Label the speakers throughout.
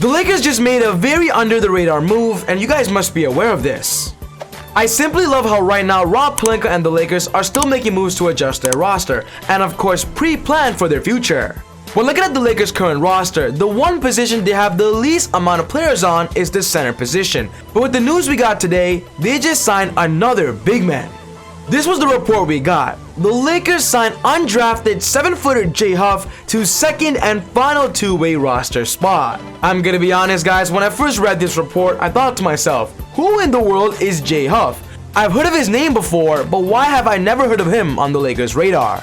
Speaker 1: The Lakers just made a very under the radar move, and you guys must be aware of this. I simply love how right now Rob Pelinka and the Lakers are still making moves to adjust their roster, and of course pre-plan for their future. When looking at the Lakers' current roster, the one position they have the least amount of players on is the center position. But with the news we got today, they just signed another big man. This was the report we got. The Lakers signed undrafted 7-footer Jay Huff to second and final two-way roster spot. I'm gonna be honest guys, when I first read this report, I thought to myself, who in the world is Jay Huff? I've heard of his name before, but why have I never heard of him on the Lakers radar?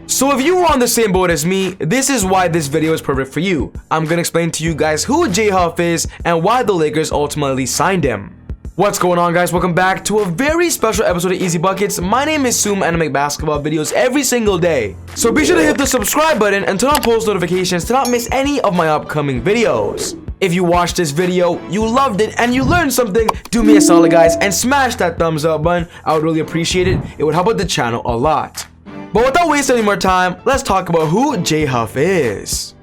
Speaker 1: So if you were on the same boat as me, this is why this video is perfect for you. I'm gonna explain to you guys who Jay Huff is and why the Lakers ultimately signed him. What's going on guys, welcome back to a very special episode of Easy Buckets. My name is Soom and I make basketball videos every single day. So be sure to hit the subscribe button and turn on post notifications to not miss any of my upcoming videos. If you watched this video, you loved it, and you learned something, do me a solid guys and smash that thumbs up button. I would really appreciate it. It would help out the channel a lot. But without wasting any more time, let's talk about who Jay Huff is.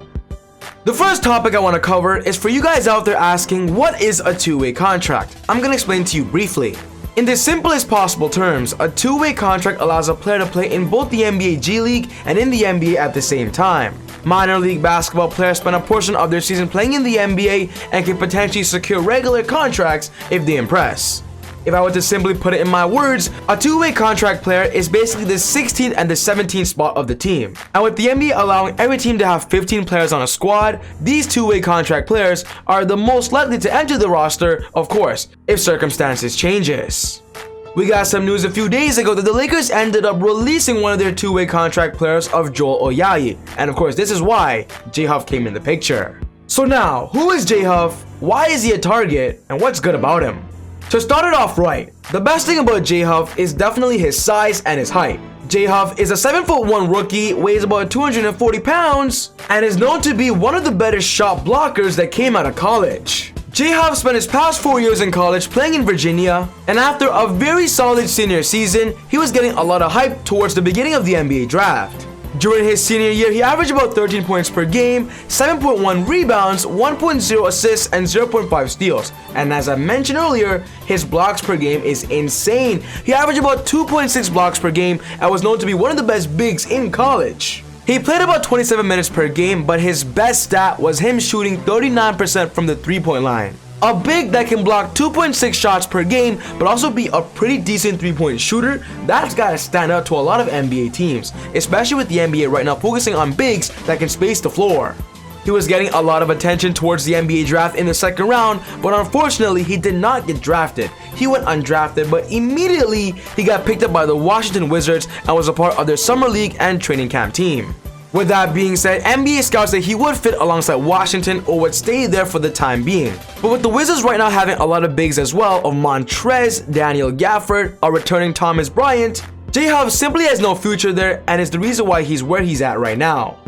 Speaker 1: The first topic I want to cover is for you guys out there asking, what is a two-way contract? I'm going to explain to you briefly. In the simplest possible terms, a two-way contract allows a player to play in both the NBA G League and in the NBA at the same time. Minor league basketball players spend a portion of their season playing in the NBA and can potentially secure regular contracts if they impress. If I were to simply put it in my words, a two-way contract player is basically the 16th and the 17th spot of the team. And with the NBA allowing every team to have 15 players on a squad, these two-way contract players are the most likely to enter the roster, of course, if circumstances changes. We got some news a few days ago that the Lakers ended up releasing one of their two-way contract players of Joel Oyayi. And of course, this is why Jay Huff came in the picture. So now, who is Jay Huff? Why is he a target? And what's good about him? To start it off right, the best thing about Jay Huff is definitely his size and his height. Jay Huff is a 7'1" rookie, weighs about 240 pounds, and is known to be one of the better shot blockers that came out of college. Jay Huff spent his past 4 years in college playing in Virginia, and after a very solid senior season, he was getting a lot of hype towards the beginning of the NBA draft. During his senior year, he averaged about 13 points per game, 7.1 rebounds, 1.0 assists, and 0.5 steals. And as I mentioned earlier, his blocks per game is insane. He averaged about 2.6 blocks per game and was known to be one of the best bigs in college. He played about 27 minutes per game, but his best stat was him shooting 39% from the three-point line. A big that can block 2.6 shots per game, but also be a pretty decent three-point shooter, that's gotta stand out to a lot of NBA teams, especially with the NBA right now focusing on bigs that can space the floor. He was getting a lot of attention towards the NBA draft in the second round, but unfortunately he did not get drafted. He went undrafted, but immediately he got picked up by the Washington Wizards and was a part of their summer league and training camp team. With that being said, NBA scouts said he would fit alongside Washington or would stay there for the time being. But with the Wizards right now having a lot of bigs as well of Montrez, Daniel Gafford, a returning Thomas Bryant, Jay Huff simply has no future there and is the reason why he's where he's at right now.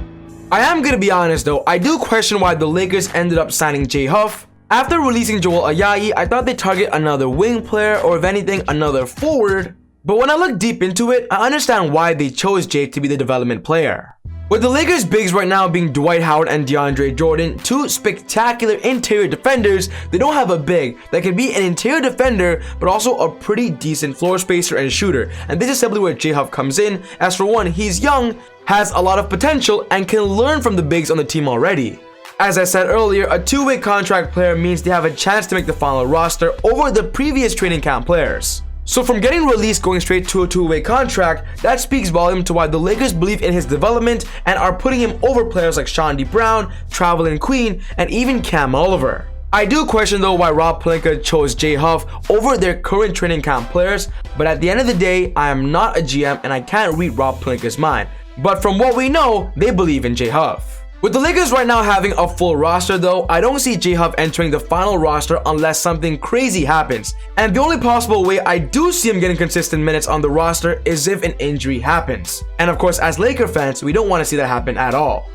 Speaker 1: I am gonna be honest though, I do question why the Lakers ended up signing Jay Huff. After releasing Joel Oyayi, I thought they'd target another wing player or if anything another forward. But when I look deep into it, I understand why they chose Jay to be the development player. With the Lakers bigs right now being Dwight Howard and DeAndre Jordan, two spectacular interior defenders, they don't have a big that can be an interior defender but also a pretty decent floor spacer and shooter. And this is simply where Jay Huff comes in, as for one, he's young, has a lot of potential, and can learn from the bigs on the team already. As I said earlier, a two-way contract player means they have a chance to make the final roster over the previous training camp players. So from getting released going straight to a two-way contract, that speaks volume to why the Lakers believe in his development and are putting him over players like Shawnee Brown, Traveling Queen, and even Cam Oliver. I do question though why Rob Pelinka chose Jay Huff over their current training camp players, but at the end of the day, I am not a GM and I can't read Rob Pelinka's mind. But from what we know, they believe in Jay Huff. With the Lakers right now having a full roster though, I don't see Jay Huff entering the final roster unless something crazy happens. And the only possible way I do see him getting consistent minutes on the roster is if an injury happens. And of course, as Laker fans, we don't want to see that happen at all.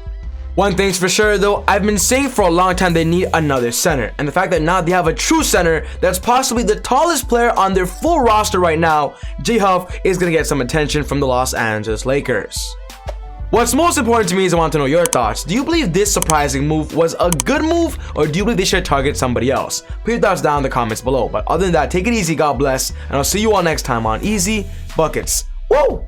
Speaker 1: One thing's for sure though, I've been saying for a long time they need another center. And the fact that now they have a true center that's possibly the tallest player on their full roster right now, Jay Huff is going to get some attention from the Los Angeles Lakers. What's most important to me is I want to know your thoughts. Do you believe this surprising move was a good move, or do you believe they should target somebody else? Put your thoughts down in the comments below. But other than that, take it easy, God bless, and I'll see you all next time on Easy Buckets. Whoa!